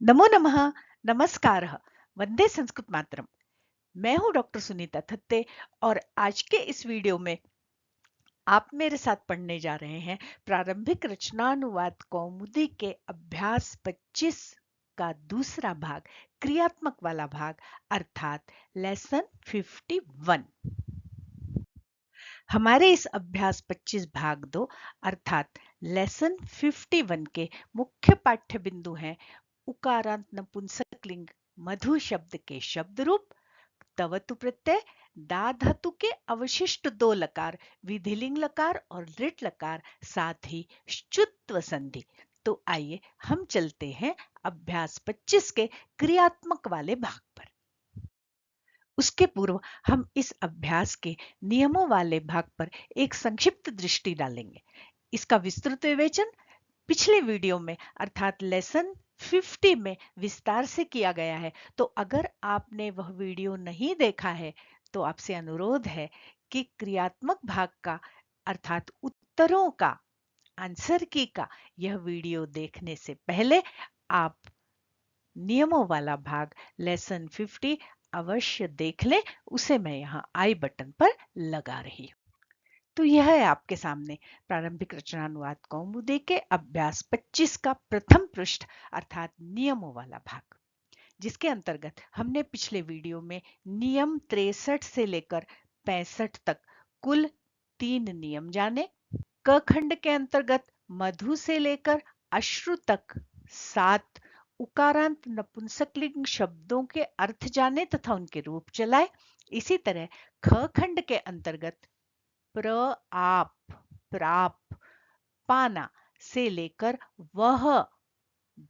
नमो नमः। नमस्कारः। वंदे संस्कृत मातरम। मैं हूं डॉक्टर सुनीता थत्ते और आज के इस वीडियो में आप मेरे साथ पढ़ने जा रहे हैं प्रारंभिक रचनानुवाद कौमुदी के अभ्यास 25 का दूसरा भाग, क्रियात्मक वाला भाग, अर्थात लेसन 51। हमारे इस अभ्यास 25 भाग 2 अर्थात लेसन 51 के मुख्य पाठ्य बिंदु हैं उकारांत नपुंसकलिंग मधु शब्द के शब्द रूप, तवतु प्रत्यय, दा धातु के अवशिष्ट दो लकार विधिलिंग लकार और लिट लकार, साथ ही श्चुत्व संधि। तो आइए हम चलते हैं अभ्यास 25 के क्रियात्मक वाले भाग पर। उसके पूर्व हम इस अभ्यास के नियमों वाले भाग पर एक संक्षिप्त दृष्टि डालेंगे। इसका विस्तृत विवेचन पिछले वीडियो में अर्थात लेसन 50 में विस्तार से किया गया है। तो अगर आपने वह वीडियो नहीं देखा है तो आपसे अनुरोध है कि क्रियात्मक भाग का अर्थात उत्तरों का, आंसर की का यह वीडियो देखने से पहले आप नियमों वाला भाग लेसन 50 अवश्य देख ले। उसे मैं यहाँ आई बटन पर लगा रही हूँ। तो यह है आपके सामने प्रारंभिक रचनानुवाद कौमुदी के अभ्यास 25 का प्रथम पृष्ठ अर्थात नियमों वाला भाग, जिसके अंतर्गत हमने पिछले वीडियो में नियम 63 से लेकर 65 तक कुल 3 नियम जाने। क खंड के अंतर्गत मधु से लेकर अश्रु तक 7 उकारांत नपुंसकलिंग शब्दों के अर्थ जाने तथा उनके रूप चलाए। इसी तरह ख खंड के अंतर्गत प्र, आप, प्राप, पाना से लेकर वह,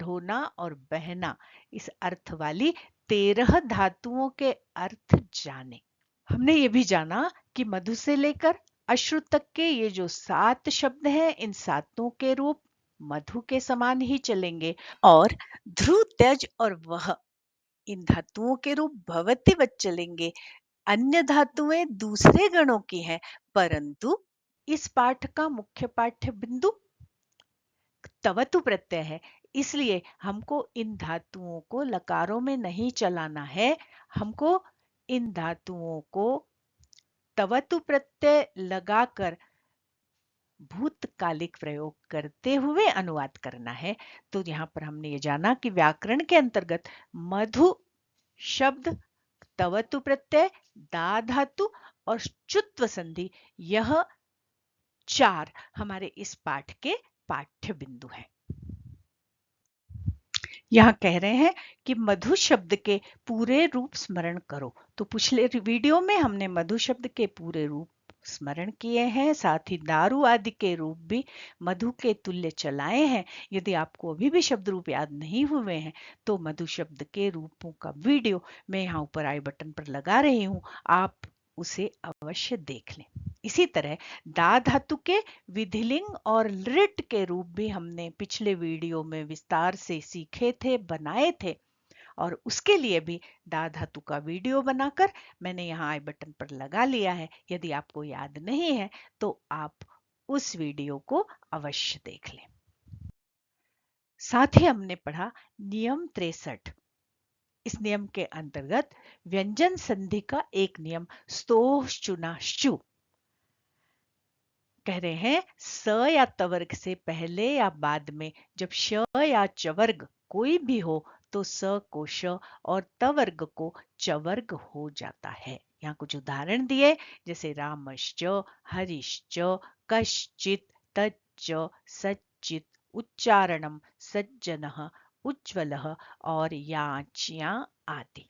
ढोना और बहना इस अर्थ वाली 13 धातुओं के अर्थ जाने। हमने ये भी जाना कि मधु से लेकर अश्रु तक के ये जो 7 शब्द हैं, इन सातों के रूप मधु के समान ही चलेंगे और ध्रुव, त्यज और वह इन धातुओं के रूप भवतिवत चलेंगे। अन्य धातुएं दूसरे गणों की हैं, परंतु इस पाठ का मुख्य पाठ्य बिंदु तवतु प्रत्यय है, इसलिए हमको इन धातुओं को लकारों में नहीं चलाना है। हमको इन धातुओं को तवतु प्रत्यय लगाकर भूतकालिक प्रयोग करते हुए अनुवाद करना है। तो यहाँ पर हमने ये जाना कि व्याकरण के अंतर्गत मधु शब्द, तवतु प्रत्यय, दा धातु और चुत्व संधि, यह 4 हमारे इस पाठ के पाठ्य बिंदु हैं। यहाँ कह रहे हैं कि मधु शब्द के पूरे रूप स्मरण करो। तो पिछले वीडियो में हमने मधु शब्द के पूरे रूप स्मरण किए हैं, साथ ही दारू आदि के रूप भी मधु के तुल्य चलाए हैं। यदि आपको अभी भी शब्द रूप याद नहीं हुए हैं तो मधु शब्द के रूपों का वीडियो मैं यहाँ ऊपर आई बटन पर लगा रही हूँ, आप उसे अवश्य देख लें। इसी तरह दा धातु के विधिलिंग और लिट के रूप भी हमने पिछले वीडियो में विस्तार से सीखे थे, बनाए थे, और उसके लिए भी दा धातु का वीडियो बनाकर मैंने यहाँ आई बटन पर लगा लिया है। यदि आपको याद नहीं है तो आप उस वीडियो को अवश्य देख लें। साथ ही हमने पढ़ा नियम 63। इस नियम के अंतर्गत व्यंजन संधि का एक नियम स्तोह चुना शु। कह रहे हैं स या तवर्ग से पहले या बाद में जब श या चवर्ग कोई भी हो तो स को श और तवर्ग को चवर्ग हो जाता है। यहाँ कुछ उदाहरण दिए, जैसे रामश्च, हरिश्च, कश्चित, तच्च, सच्चित, उच्चारणम, सज्जनः, उज्ज्वलः और याच्या आदि।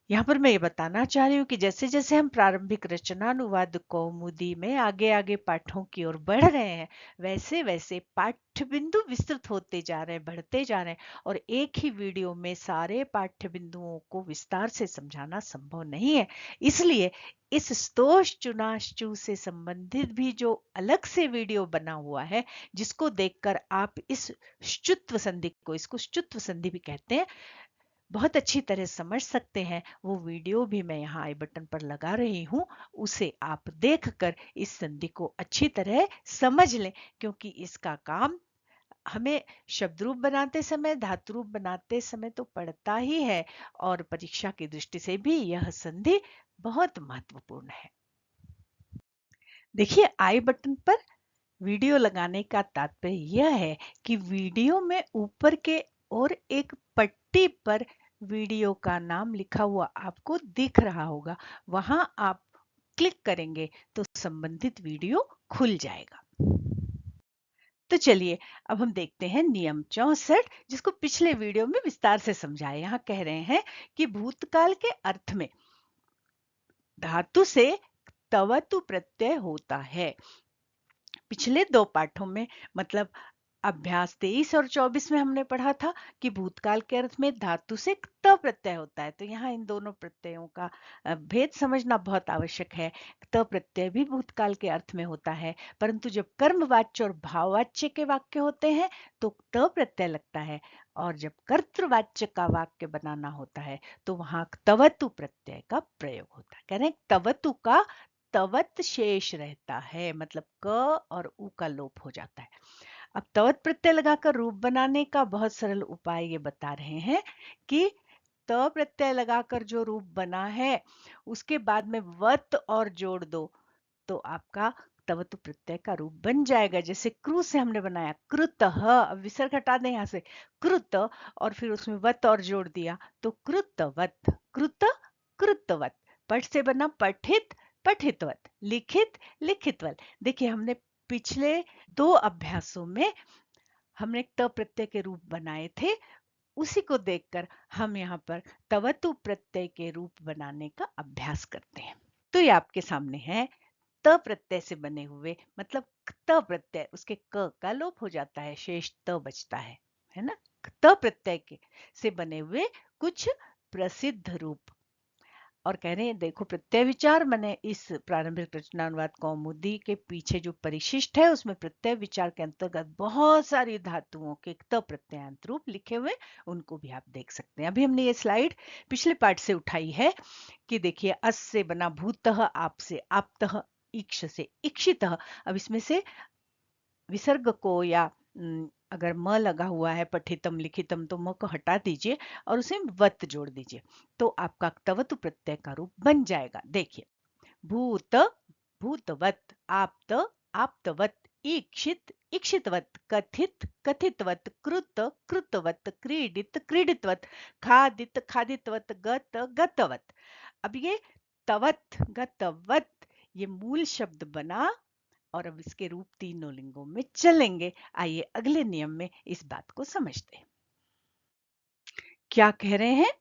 यहाँ पर मैं ये बताना चाह रही हूँ कि जैसे जैसे हम प्रारंभिक रचनानुवाद कौमुदी में आगे आगे पाठों की ओर बढ़ रहे हैं, वैसे वैसे पाठ्य बिंदु विस्तृत होते जा रहे हैं, बढ़ते जा रहे हैं, और एक ही वीडियो में सारे पाठ्य बिंदुओं को विस्तार से समझाना संभव नहीं है। इसलिए इस स्तोष चुनाश्चु से संबंधित भी जो अलग से वीडियो बना हुआ है, जिसको देखकर आप इस श्चुत्व संधि को, इसको श्चुत्व संधि भी कहते हैं, बहुत अच्छी तरह समझ सकते हैं, वो वीडियो भी मैं यहाँ आई बटन पर लगा रही हूँ। उसे आप देखकर इस संधि को अच्छी तरह समझ लें, क्योंकि इसका काम हमें शब्द रूप बनाते समय, धातु रूप बनाते समय तो पड़ता ही है, और परीक्षा की दृष्टि से भी यह संधि बहुत महत्वपूर्ण है। देखिए आई बटन पर वीडियो लगाने का तात्पर्य यह है कि वीडियो में ऊपर के और एक पट्टी पर वीडियो का नाम लिखा हुआ आपको दिख रहा होगा, वहां आप क्लिक करेंगे तो संबंधित वीडियो खुल जाएगा। तो चलिए अब हम देखते हैं नियम 64, जिसको पिछले वीडियो में विस्तार से समझाया। यहाँ कह रहे हैं कि भूतकाल के अर्थ में धातु से तवतु प्रत्यय होता है। पिछले दो पाठों में, मतलब अभ्यास 23 और 24 में हमने पढ़ा था कि भूतकाल के अर्थ में धातु से त प्रत्यय होता है। तो यहाँ इन दोनों प्रत्ययों का भेद समझना बहुत आवश्यक है। त प्रत्यय भी भूतकाल के अर्थ में होता है, परंतु जब कर्मवाच्य और भाववाच्य के वाक्य होते हैं तो त प्रत्यय लगता है, और जब कर्तृवाच्य का वाक्य बनाना होता है तो वहां तवतु प्रत्यय का प्रयोग होता है। कह रहे हैं तवतु का तवत शेष रहता है, मतलब क और उ का लोप हो जाता है। अब तवत प्रत्यय लगाकर रूप बनाने का बहुत सरल उपाय ये बता रहे हैं कि त प्रत्यय लगाकर जो रूप बना है उसके बाद में वत और जोड़ दो तो आपका तवतु प्रत्यय का रूप बन जाएगा। जैसे क्रू से हमने बनाया कृतः, अब विसर्ग हटा दें यहाँ से, कृत और फिर उसमें वत और जोड़ दिया तो कृतवत, कृत कृतवत। पठ से बना पठित पठितवत, लिखित लिखितवत। देखिए हमने पिछले दो अभ्यासों में हमने त प्रत्यय के रूप बनाए थे, उसी को देखकर हम यहाँ पर तवतु प्रत्यय के रूप बनाने का अभ्यास करते हैं। तो ये आपके सामने है त प्रत्यय से बने हुए, मतलब त प्रत्यय, उसके क का लोप हो जाता है, शेष त बचता है ना। त प्रत्यय के से बने हुए कुछ प्रसिद्ध रूप। और कह रहे हैं देखो प्रत्यय विचार मैंने इस प्रारंभिक रचनानुवाद कौमुदी के पीछे जो परिशिष्ट है उसमें प्रत्यय विचार के अंतर्गत बहुत सारी धातुओं के त प्रत्ययांत रूप लिखे हुए, उनको भी आप देख सकते हैं। अभी हमने ये स्लाइड पिछले पाठ से उठाई है कि देखिए अस से बना भूतः, आप से आप्तः, ईक्ष से इक्षितः। अब इसमें से विसर्ग को या अगर म लगा हुआ है पठितम लिखितम तो म को हटा दीजिए और उसे वत जोड़ दीजिए तो आपका तवतु प्रत्यय का रूप बन जाएगा। देखिए भूत भूतवत, आप्त आप्तवत, ईक्षित इक्षितवत, कथित कथितवत, कृत कृतवत, क्रीडित क्रीडितवत, खादित खादितवत, गत गतवत। अब ये तवत गतवत ये मूल शब्द बना और अब इसके रूप तीनों लिंगों में चलेंगे। आइए अगले नियम में इस बात को समझते हैं। क्या कह रहे हैं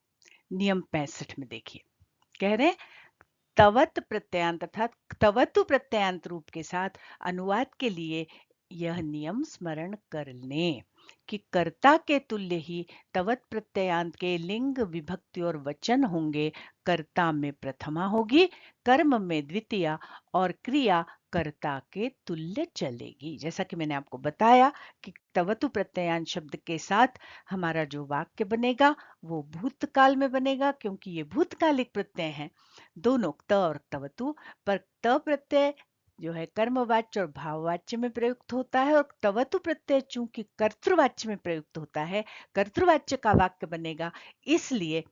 नियम 65 में, देखिए कह रहे हैं तवत प्रत्ययांत अर्थात तवतु प्रत्ययांत रूप के साथ अनुवाद के लिए यह नियम स्मरण कर लें कि कर्ता के तुल्य ही तवत प्रत्ययांत के लिंग विभक्ति और वचन होंगे। कर्ता में प्रथमा होगी, कर्म में द्वितीया और क्रिया कर्ता के तुल्य चलेगी। जैसा कि मैंने आपको बताया कि तवतु प्रत्ययांत शब्द के साथ हमारा जो वाक्य बनेगा वो भूतकाल में बनेगा, क्योंकि ये भूतकालिक प्रत्यय हैं दोनों त और तवतु। पर त प्रत्यय जो है कर्मवाच्य और भाववाच्य में प्रयुक्त होता है और तवतु प्रत्यय चूंकि कर्तृवाच्य में प्रयुक्त होता है, कर्तृवाच्य का वाक्य बनेगा, इसलिए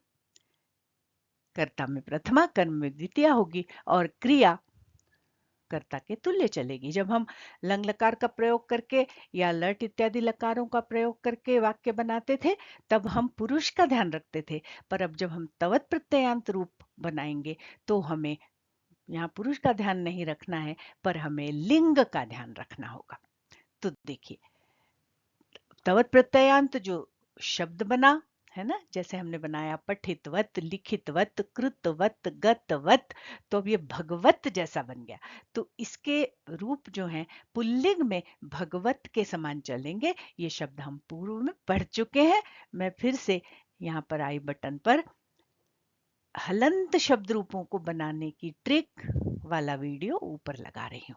कर्ता में प्रथमा कर्म में द्वितीया होगी और क्रिया कर्ता के तुल्य चलेगी। जब हम लंग लकार का प्रयोग करके या लट इत्यादि लकारों का प्रयोग करके वाक्य बनाते थे तब हम पुरुष का ध्यान रखते थे, पर अब जब हम तवत प्रत्ययांत रूप बनाएंगे तो हमें यहाँ पुरुष का ध्यान नहीं रखना है, पर हमें लिंग का ध्यान रखना होगा। तो देखिए तवत प्रत्ययांत जो शब्द बना है ना, जैसे हमने बनाया पठितवत लिखितवत कृतवत गतवत, तो अब ये भगवत जैसा बन गया। तो इसके रूप जो हैं पुल्लिंग में भगवत के समान चलेंगे। ये शब्द हम पूर्व में पढ़ चुके हैं। मैं फिर से यहाँ पर आई बटन पर हलंत शब्द रूपों को बनाने की ट्रिक वाला वीडियो ऊपर लगा रही हूँ।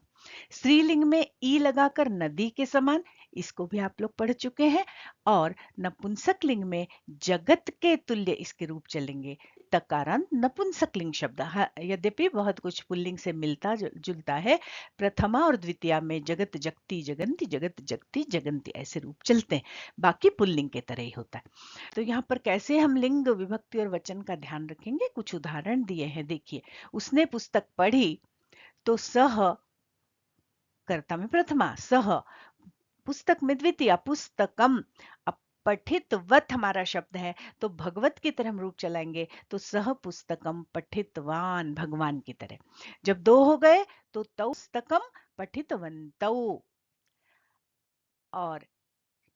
स्त्रीलिंग में ई लगाकर नदी के समान, इसको भी आप लोग पढ़ चुके हैं। और नपुंसक लिंग में जगत के तुल्य इसके रूप चलेंगे। तकारांत नपुंसकलिंग शब्द। यद्यपि बहुत कुछ पुल्लिंग से मिलता जुलता है, प्रथमा और द्वितीया में जगत जगती जगंती, जगत जगती जगंती ऐसे रूप चलते हैं, बाकी पुल्लिंग के तरह ही होता है। तो यहाँ पर कैसे हम लिंग विभक्ति और वचन का ध्यान रखेंगे, कुछ उदाहरण दिए हैं। देखिए, उसने पुस्तक पढ़ी तो सह कर्ता में प्रथमा, सह पुस्तक में द्वितीया, पुस्तकम। अब पठितवत हमारा शब्द है, तो भगवत की तरह हम रूप चलाएंगे, तो सह पुस्तकम पठितवान, भगवान की तरह। जब दो हो गए तो तौ पुस्तकम पठितवन्तौ, और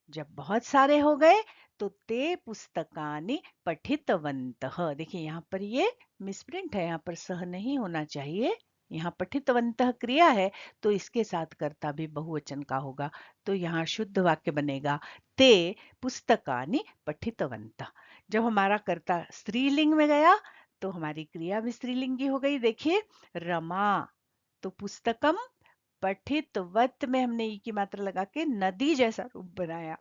जब बहुत सारे हो गए तो ते पुस्तकानि पठितवन्तः। देखिए यहाँ पर ये मिसप्रिंट है, यहाँ पर सह नहीं होना चाहिए, यहाँ पठितवन्तः क्रिया है तो इसके साथ कर्ता भी बहुवचन का होगा, तो यहाँ शुद्ध वाक्य बनेगा ते पुस्तकानि पठितवन्तः। जब हमारा कर्ता स्त्रीलिंग में गया तो हमारी क्रिया भी स्त्रीलिंगी हो गई। देखिए, रमा, तो पुस्तकम पठितवत में हमने ई की मात्रा लगा के नदी जैसा रूप बनाया,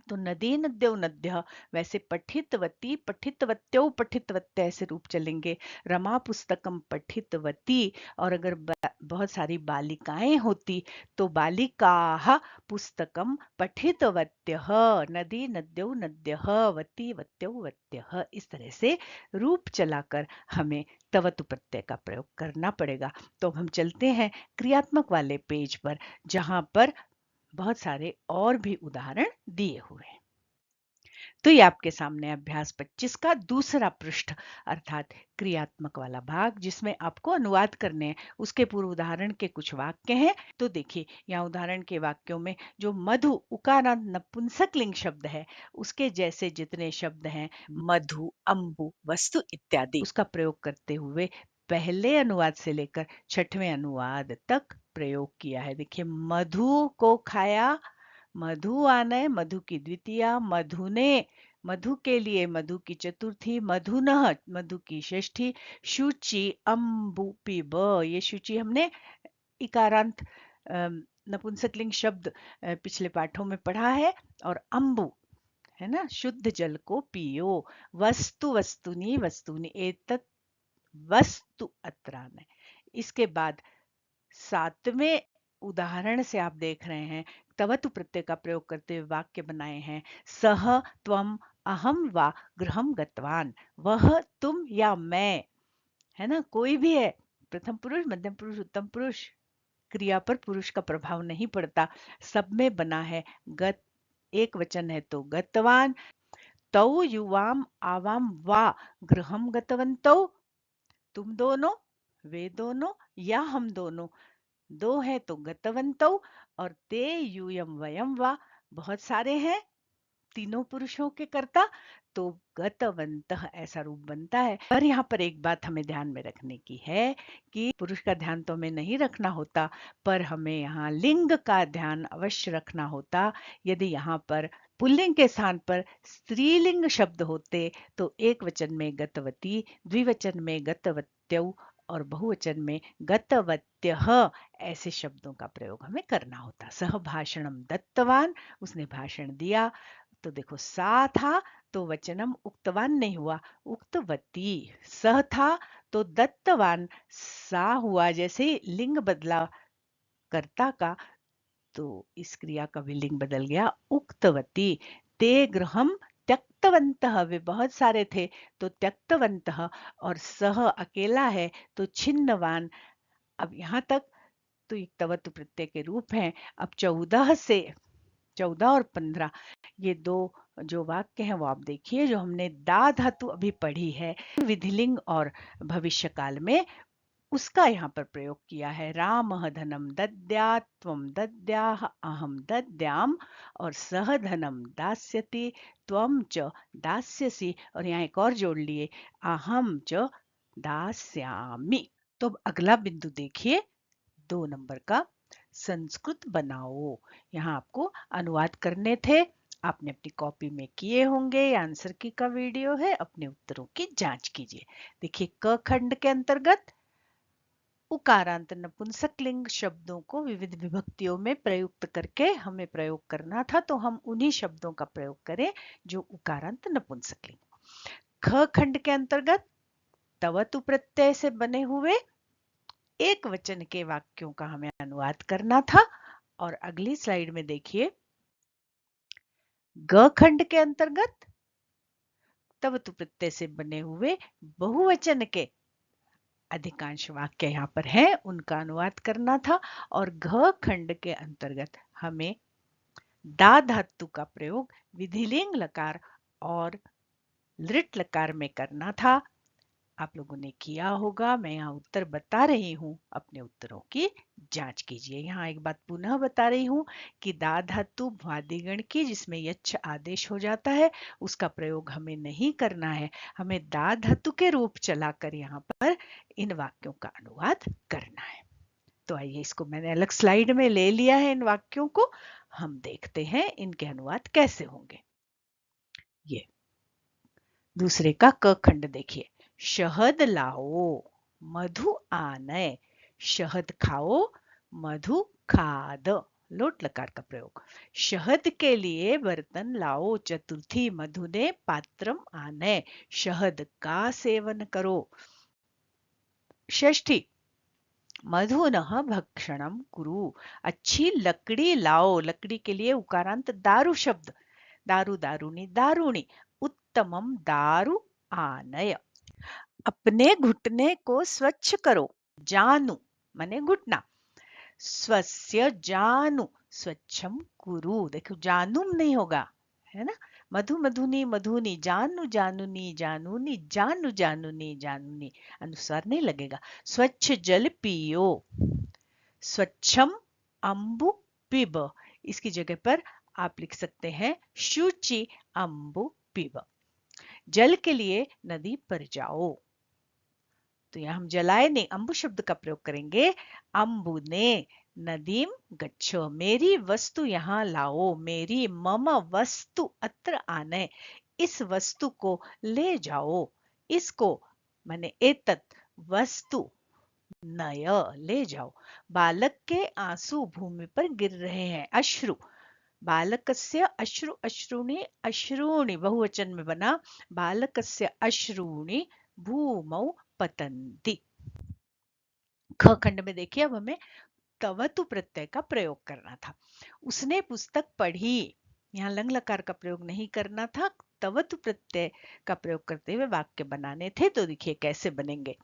तो नदी नद्यो नद्य, वैसे पठितवती पठितवत्यो पठितवत्य ऐसे रूप चलेंगे। रमा पुस्तकम पठितवती, और अगर बहुत सारी बालिकाएं होती तो बालिकाः पुस्तकम पठितवत्यः, नदी नद्यो नद्यः, वती वत्यो वत्यः। इस तरह से रूप चलाकर हमें तवतु प्रत्यय का प्रयोग करना पड़ेगा। तो हम चलते हैं क्रियात्मक वाले पेज पर, जहां पर बहुत सारे और भी उदाहरण दिए हुए हैं। तो ये आपके सामने अभ्यास 25 का दूसरा पृष्ठ, अर्थात क्रियात्मक वाला भाग, जिसमें आपको अनुवाद करने हैं। उसके पूर्व उदाहरण के कुछ वाक्य हैं। तो देखिए, यहाँ उदाहरण के वाक्यों में जो मधु उकारांत नपुंसकलिंग शब्द है, उसके जैसे जितने शब्द हैं, मधु, अंबु, वस्तु इत्यादि, उसका प्रयोग करते हुए पहले अनुवाद से लेकर छठवें अनुवाद तक प्रयोग किया है। देखिए, मधु को खाया, मधु आनय, मधु की द्वितीया, मधु ने, मधु के लिए मधु की चतुर्थी, मधुनः मधु की षष्ठी, शुचि अम्बु पिब, ये शुचि हमने इकारांत नपुंसकलिंग शब्द पिछले पाठों में पढ़ा है, और अम्बु है ना, शुद्ध जल को पियो। वस्तु वस्तुनि वस्तुनि एतत् वस्तु अत्रान। इसके बाद सातवें उदाहरण से आप देख रहे हैं, तवतु प्रत्यय का प्रयोग करते हुए वाक्य बनाए हैं। सह त्वम अहम वा गृहम गतवान, वह तुम या मैं, है ना, कोई भी है, प्रथम पुरुष, मध्यम पुरुष, उत्तम पुरुष, क्रिया पर पुरुष का प्रभाव नहीं पड़ता, सब में बना है। गत एक वचन है तो गतवान, तौ युवाम आवाम वा गृहम गतवन्तौ, तुम दोनों, वे दोनों, या हम दोनों, दो है तो गतवन्तौ, और ते यूयम वयम वा, बहुत सारे हैं, तीनों पुरुषों के कर्ता, तो गतवन्तः ऐसा रूप बनता है। पर यहाँ पर एक बात हमें ध्यान में रखने की है कि पुरुष का ध्यान तो हमें नहीं रखना होता, पर हमें यहाँ लिंग का ध्यान अवश्य रखना होता। यदि यहाँ पर पुल्लिंग के स्थान पर स्त्रीलिंग शब्द होते तो एक वचन में गतवती, द्विवचन में गतवत्यौ, और बहुवचन में गतवत्यः ऐसे शब्दों का प्रयोग हमें करना होता। सह भाषणम दत्तवान, उसने भाषण दिया, तो देखो सा था तो वचनम उक्तवान नहीं हुआ, उक्तवती। सह था तो दत्तवान, सा हुआ, जैसे लिंग बदला कर्ता का, तो इस क्रिया का भी लिंग बदल गया, उक्तवती। ते गृहम त्यक्तवन्तः, वे बहुत सारे थे तो त्यक्तवन्तः, और सह अकेला है तो छिन्नवान। अब यहाँ तक तो एक तवतु प्रत्यय के रूप हैं। अब 14 और 15 ये दो जो वाक्य हैं वो आप देखिए, जो हमने दा धातु अभी पढ़ी है विधिलिंग और भविष्य काल में, उसका यहाँ पर प्रयोग किया है। रामः धनम दद्यात्, त्वं दद्याः, अहम दद्याम, और सह धनम दास्यति, त्वं च दास्यसि, और यहाँ एक और जोड़ लिए, अहम च दास्यामि। तो अगला बिंदु देखिए, 2 नंबर का, संस्कृत बनाओ। यहाँ आपको अनुवाद करने थे, आपने अपनी कॉपी में किए होंगे, आंसर की का वीडियो है, अपने उत्तरों की जांच कीजिए। देखिए, क खंड के अंतर्गत उकारांत नपुंसकलिंग शब्दों को विविध विभक्तियों में प्रयुक्त करके हमें प्रयोग करना था, तो हम उन्हीं शब्दों का प्रयोग करें जो उकारांत नपुंसकलिंग। ख खंड के अंतर्गत तवतु प्रत्यय से बने हुए एक वचन के वाक्यों का हमें अनुवाद करना था। और अगली स्लाइड में देखिए, ग खंड के अंतर्गत तवतु प्रत्यय से बने हुए बहुवचन के अधिकांश वाक्य यहाँ पर हैं, उनका अनुवाद करना था। और घ खंड के अंतर्गत हमें दा धातु का प्रयोग विधिलिंग लकार और लृट लकार में करना था। आप लोगों ने किया होगा, मैं यहाँ उत्तर बता रही हूँ, अपने उत्तरों की जांच कीजिए। यहाँ एक बात पुनः बता रही हूँ कि दा धातु भ्वादिगण की जिसमें यच्छ आदेश हो जाता है उसका प्रयोग हमें नहीं करना है, हमें दा धातु के रूप चलाकर यहाँ पर इन वाक्यों का अनुवाद करना है। तो आइए, इसको मैंने अलग स्लाइड में ले लिया है, इन वाक्यों को हम देखते हैं इनके अनुवाद कैसे होंगे। ये दूसरे का क खंड देखिए, शहद लाओ मधु आनय, शहद खाओ मधु खाद, लोट लकार का प्रयोग। शहद के लिए बर्तन लाओ चतुर्थी, मधु ने पात्रम आनय, शहद का सेवन करो। षष्ठी, मधुनः भक्षणम कुरु, अच्छी लकड़ी लाओ, लकड़ी के लिए उकारांत दारु शब्द, दारु दारुणी दारुणी, उत्तमम दारु आनय, अपने घुटने को स्वच्छ करो, जानु माने घुटना, स्वस्य जानु स्वच्छम कुरु, देखो जानुम नहीं होगा, है ना, मधु मधुनी मधुनी, जानु जानुनी जानुनी, जानु जानुनी जानुनी, अनुस्वार नहीं लगेगा। स्वच्छ जल पियो, स्वच्छम अंबु पिब, इसकी जगह पर आप लिख सकते हैं शुचि अंबु पिब, जल के लिए नदी पर जाओ। तो यहां हम जलाए नहीं, अंबु शब्द का प्रयोग करेंगे, अंबु ने नदीम गच्छो, मेरी वस्तु यहाँ लाओ, मेरी मम वस्तु अत्र आने, इस वस्तु को ले जाओ, इसको माने एतत् वस्तु नय ले जाओ। बालक के आंसू भूमि पर गिर रहे हैं, अश्रु, बालकस्य अश्रु अश्रूणि अश्रूणि बहुवचन में बना, बालकस्य अश्रूणि भूमौ पतन्ति। ख खंड में देखिए, अब हमें तवतु प्रत्यय का प्रयोग करना था। उसने पुस्तक पढ़ी, यहाँ लंग लकार का प्रयोग नहीं करना था, तवतु प्रत्यय का प्रयोग करते हुए वाक्य बनाने थे। तो देखिए कैसे बनेंगे,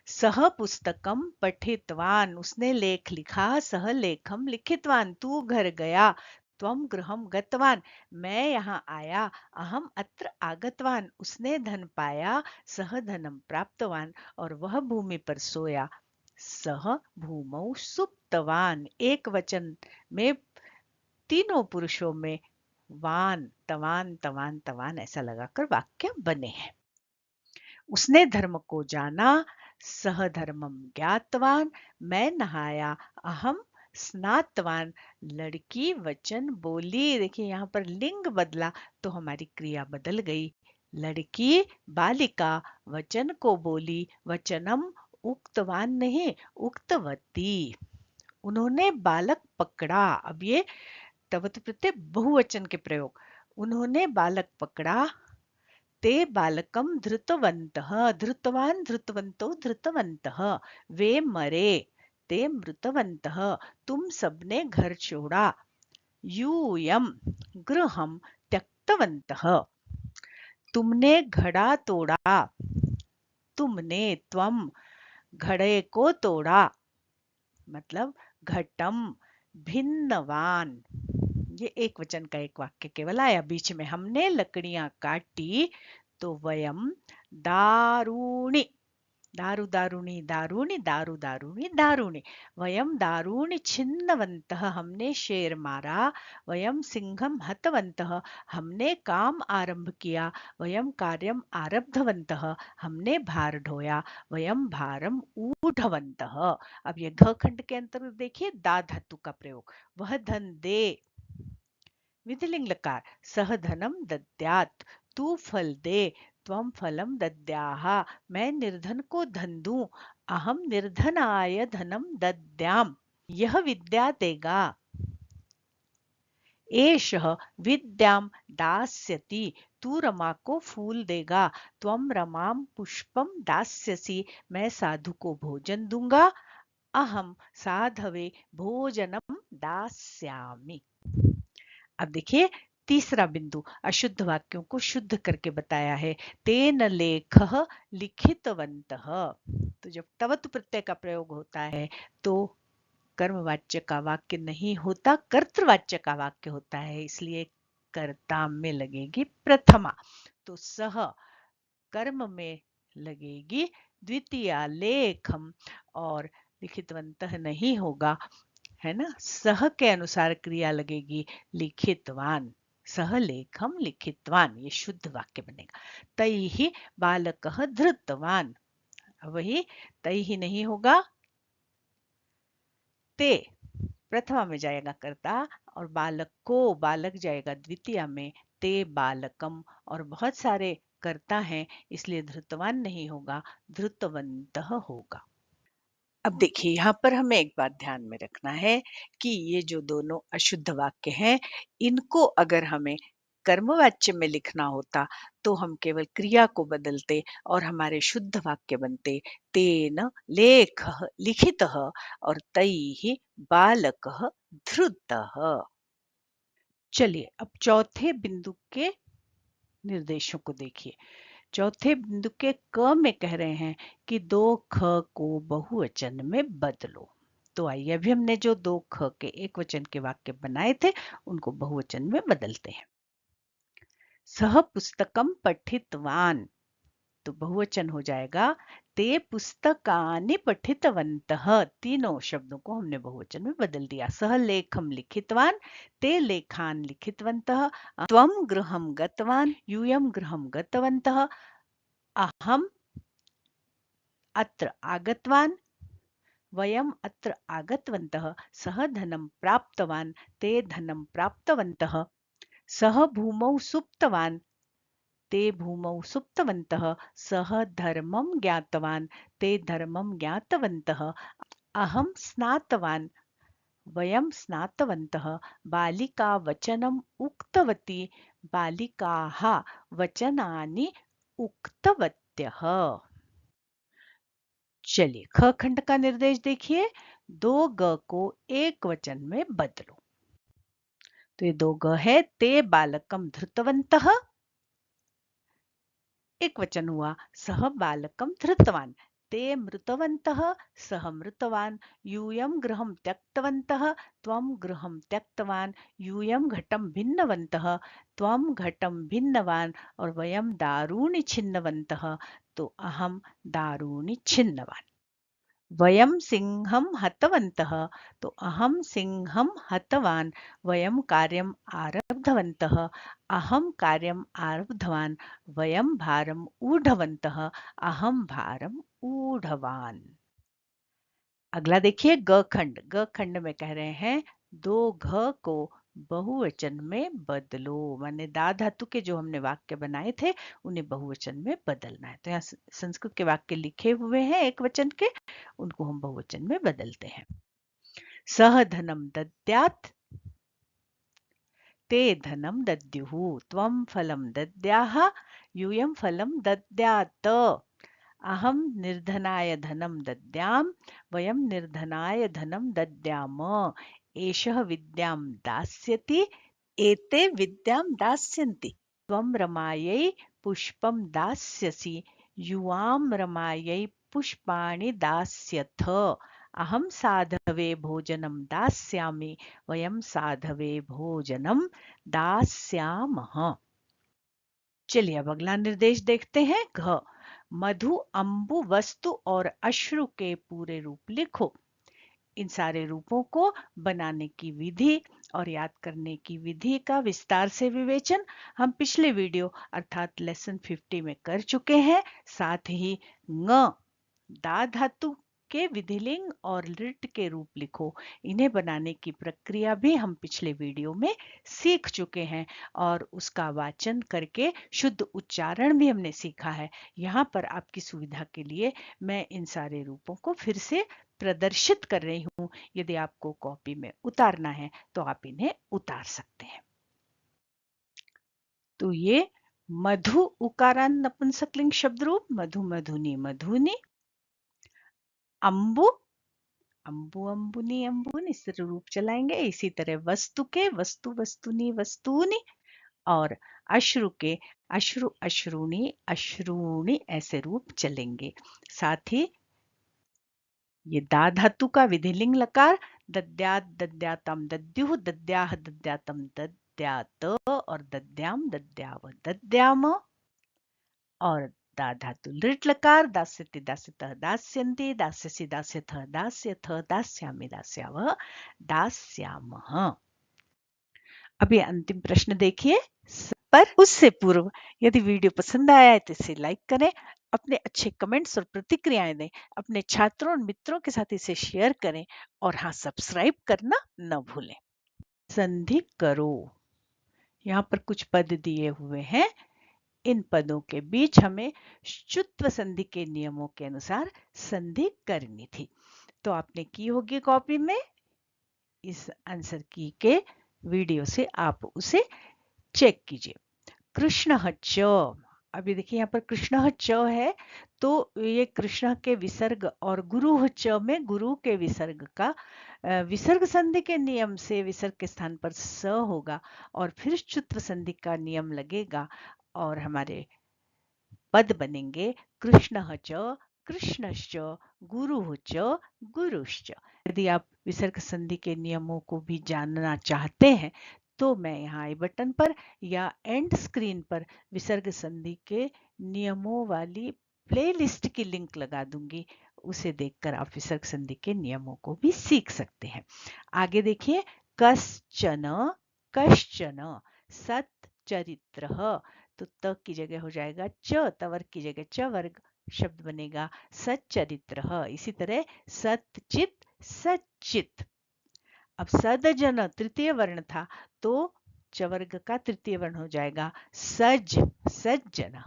सह पुस्तकम पठितवान, उसने लेख लिखा, सह लेखम लिखितवान, तू घर गया, त्वम गृहम गतवान, मैं यहाँ आया, अहम अत्र आगतवान, उसने धन पाया, सह धनम प्राप्तवान, और वह भूमि पर सोया, सह भूमौ सुप्तवान, एक वचन में तीनों पुरुषों में वान तवान तवान तवान ऐसा लगाकर वाक्य बने हैं। उसने धर्म को जाना, सह धर्मम ज्ञातवान, मैं नहाया, अहम स्नातवान, लड़की वचन बोली, देखिए यहाँ पर लिंग बदला तो हमारी क्रिया बदल गई, लड़की बालिका वचन को बोली, वचनम उक्तवान नहीं उक्तवती, उन्होंने बालक पकड़ा, अब ये तवत प्रत्यय बहुवचन के प्रयोग, उन्होंने बालक पकड़ा, ते बालकम धृतवन्तः, धृतवान धृतवन्तो धृतवन्तः, वे मरे, ते मृतवन्तः, तुम सबने घर छोड़ा, यूयम गृहम त्यक्तवन्तः, तुमने घड़ा तोड़ा, तुमने त्वम घड़े को तोड़ा, मतलब घटम भिन्नवान, ये एक वचन का एक वाक्य केवल आया, बीच में हमने लकड़ियां काटी, तो वयम दारूणि, दारु दारुणी दारूणि, दारु दारुणी दारूणि, वयम दारूणि छिन्नवन्तः, हमने शेर मारा, वयम सिंहम हतवन्तः, हमने काम आरंभ किया, वयम कार्यम आरब्धवन्तः, हमने भार ढोया, वयम भारम ऊढ़वन्तः। अब ये घ खंड के अंतर्गत देखिए दा धातु का प्रयोग, वह धन दे, विधिलिंग लकार, सह धनम दद्यात्, तू फल दे, त्वम फलम दद्याः, मैं निर्धन को धन दूं, अहम निर्धनाय धनम दद्याम, यह विद्या देगा, एषः विद्यां दास्यति, तू रमा को फूल देगा, त्वं रमां पुष्पम दास्यसि, मैं साधु को भोजन दूंगा, अहम साधवे भोजनम दास्यामि। अब देखिए तीसरा बिंदु, अशुद्ध वाक्यों को शुद्ध करके बताया है। तेन लेखः लिखितवन्तः। तो जब तवतु प्रत्यय का प्रयोग होता है तो कर्मवाच्य का वाक्य नहीं होता, कर्तृवाच्य का वाक्य होता है, इसलिए कर्ता में लगेगी प्रथमा। तो सह कर्म में लगेगी द्वितीया लेखम, और लिखितवन्तः नहीं होगा, है ना। सह के अनुसार क्रिया लगेगी लिखितवान, सह लेखम लिखितवान, ये शुद्ध वाक्य बनेगा। तैहि बालकः धृतवान, वही तैहि नहीं होगा, ते प्रथमा में जाएगा कर्ता, और बालक को बालक जाएगा द्वितीया में, ते बालकम, और बहुत सारे कर्ता हैं इसलिए धृतवान नहीं होगा, धृतवंतः होगा। अब देखिए यहाँ पर हमें एक बात ध्यान में रखना है कि ये जो दोनों अशुद्ध वाक्य हैं, इनको अगर हमें कर्मवाच्य में लिखना होता तो हम केवल क्रिया को बदलते और हमारे शुद्ध वाक्य बनते, तेन लेखः लिखितः और तैः बालकः धृतः। चलिए अब चौथे बिंदु के निर्देशों को देखिए। चौथे बिंदु के क में कह रहे हैं कि दो ख को बहुवचन में बदलो। तो आइए अभी हमने जो दो ख के एक वचन के वाक्य बनाए थे उनको बहुवचन में बदलते हैं। सह पुस्तकम पठितवान, तो बहुवचन हो जाएगा ते पुस्तकानि पठितवन्तः। तीनों शब्दों को हमने बहुवचन में बदल दिया। सह लेखम लिखितवान, ते लेखान लिखितवन्तः, त्वं गृहं गतवान, यूयं गृहं गतवन्तः, अहम अत्र आगतवान, वयम अत्र आगतवन्तः, सः धनं प्राप्तवान, ते धनं प्राप्तवन्तः, सः भूमौ सुप्तवान, ते भूमौ सुप्तवन्तः, सः धर्मं ज्ञातवान, ते धर्मं ज्ञातवन्तः, अहं स्नातवान, वयं स्नातवन्तः, बालिका वचनम् उक्तवती, बालिकाः वचनानि उक्तवत्यः। चलिए ख खंड का निर्देश देखिए, दो ग को एक वचन में बदलो। तो ये दो ग है, ते बालकम धृतवन्तः, एक वचन हुआ, सह बालकम धृतवान, ते मृतवन्तः, सह मृतवान, यूयं गृहं त्यक्तवन्तः, त्वं गृहं त्यक्तवान, यूयं घटं भिन्नवन्तः, त्वं घटं भिन्नवान, और वयं दारूणि छिन्नवन्तः, तो अहं दारूणि छिन्नवान। वयं सिंहं हतवन्तः, तो अहं सिंहं हतवान, वयं कार्यम् आरब्धवन्तः, अहं कार्यम् आरब्धवान, वयं भारम् ऊढवन्तः, अहं भारम् ऊढवान। अगला देखिए ग खंड। ग खंड में कह रहे हैं दो घ को बहुवचन में बदलो, माने दा धातु के जो हमने वाक्य बनाए थे उन्हें बहुवचन में बदलना है। तो यहाँ संस्कृत के वाक्य लिखे हुए हैं एक वचन के, उनको हम बहुवचन में बदलते हैं। सह धनम दद्यात्, ते धनम दद्युः, त्वं फलं दद्याः, यूयं फलं दद्यात्, अहं निर्धनाय धनं दद्यां, वयं निर्धनाय धनं दद्याम, एषः विद्यां दास्यति, एते विद्यां दास्यन्ति, त्वं रमायै पुष्पं दास्यसि, युवां रमायै पुष्पाणि दास्यथ, अहं साधवे भोजनं दास्यामि, वयं साधवे भोजनं दास्यामः। चलिए अब अगला निर्देश देखते हैं। घ, मधु अंबु वस्तु और अश्रु के पूरे रूप लिखो। इन सारे रूपों को बनाने की विधि और याद करने की विधि का विस्तार से विवेचन हम पिछले वीडियो अर्थात लेसन 50 में कर चुके हैं। साथ ही ङ, दा धातु के विधिलिंग और लिट के रूप लिखो, इन्हें बनाने की प्रक्रिया भी हम पिछले वीडियो में सीख चुके हैं और उसका वाचन करके शुद्ध उच्चारण भी हमने सीखा है। यहाँ पर आपकी सुविधा के लिए मैं इन सारे रूपों को फिर से प्रदर्शित कर रही हूं। यदि आपको कॉपी में उतारना है तो आप इन्हें उतार सकते हैं। तो ये मधु उकारांत नपुंसकलिंग शब्द रूप, मधु मधुनी मधुनी, अंबु अंबु अंबुनी अंबुनी, इस रूप चलाएंगे। इसी तरह वस्तु के वस्तु वस्तुनी वस्तुनी, और अश्रु के अश्रु अश्रुणी अश्रूणी, ऐसे रूप चलेंगे। साथ ही ये दा धातु का विधिलिंग लकार, दद्यात दद्यातम दद्युः, दद्याह दद्यातम दद्यात, और दद्याम दद्याव दद्याम, और दा धातु लृट लकार, दास्यति दास्यतः दास्यन्ति, दास्यसि दास्यथः दास्यथ, दास्यामि दास्यावः दास्यामः। अब ये अंतिम प्रश्न देखिए। पर उससे पूर्व यदि वीडियो पसंद आया है तो इसे लाइक करें, अपने अच्छे कमेंट्स और प्रतिक्रियाएं दें, अपने छात्रों और मित्रों के साथ इसे शेयर करें, और हाँ, सब्सक्राइब करना न भूलें। संधि करो। यहाँ पर कुछ पद दिए हुए हैं। इन पदों के बीच हमें शुत्व संधि के नियमों के अनुसार संधि करनी थी। तो आपने की होगी कॉपी में। इस आंसर की के वीडियो से आप उसे चेक कीजिए। कृष्ण च, अभी देखिए यहाँ पर कृष्ण च है, तो ये कृष्ण के विसर्ग और गुरु च में गुरु के विसर्ग का विसर्ग संधि के नियम से विसर्ग के स्थान पर स होगा, और फिर चुत्व संधि का नियम लगेगा, और हमारे पद बनेंगे कृष्ण च कृष्णश्च गुरुश्च गुरुश्च। यदि आप विसर्ग संधि के नियमों को भी जानना चाहते हैं तो मैं यहाँ आई बटन पर या एंड स्क्रीन पर विसर्ग संधि के नियमों वाली प्लेलिस्ट की लिंक लगा दूंगी। उसे देखकर आप विसर्ग संधि के नियमों को भी सीख सकते हैं। आगे देखिए, कश्चन कश्चन सच्चरित्रः, तो त की जगह हो जाएगा च, तवर्ग की जगह च वर्ग शब्द बनेगा सच्चरित्रः। इसी तरह सच्चित सच्चित। अब सदजन तृतीय वर्ण था, तो चवर्ग का तृतीय वर्ण हो जाएगा सज सज्जन।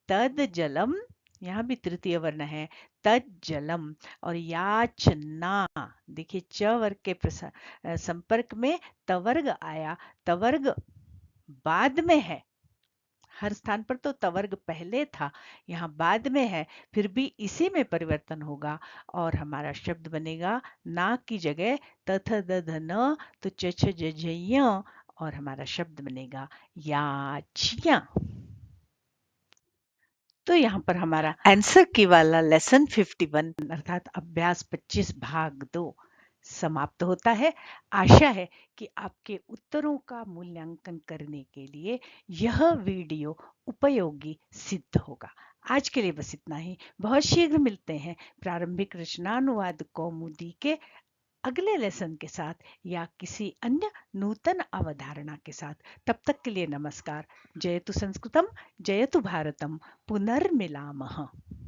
तद जलम, यहाँ भी तृतीय वर्ण है तज्जलम। और याचना, देखिए च वर्ग के संपर्क में तवर्ग आया, तवर्ग बाद में है। हर स्थान पर तो तवर्ग पहले था, यहाँ बाद में है, फिर भी इसी में परिवर्तन होगा और हमारा शब्द बनेगा ना की जगह तथ दध न, तो च ज और हमारा शब्द बनेगा याचियां। तो यहाँ पर हमारा आंसर की वाला लेसन 51 अर्थात अभ्यास 25 भाग 2 समाप्त होता है। आशा है कि आपके उत्तरों का मूल्यांकन करने के लिए यह वीडियो उपयोगी सिद्ध होगा। आज के लिए बस इतना ही। बहुत शीघ्र मिलते हैं प्रारंभिक रचनानुवाद कौमुदी के अगले लेसन के साथ या किसी अन्य नूतन अवधारणा के साथ। तब तक के लिए नमस्कार। जयतु संस्कृतम जयतु भारतम, पुनर्मिलामः।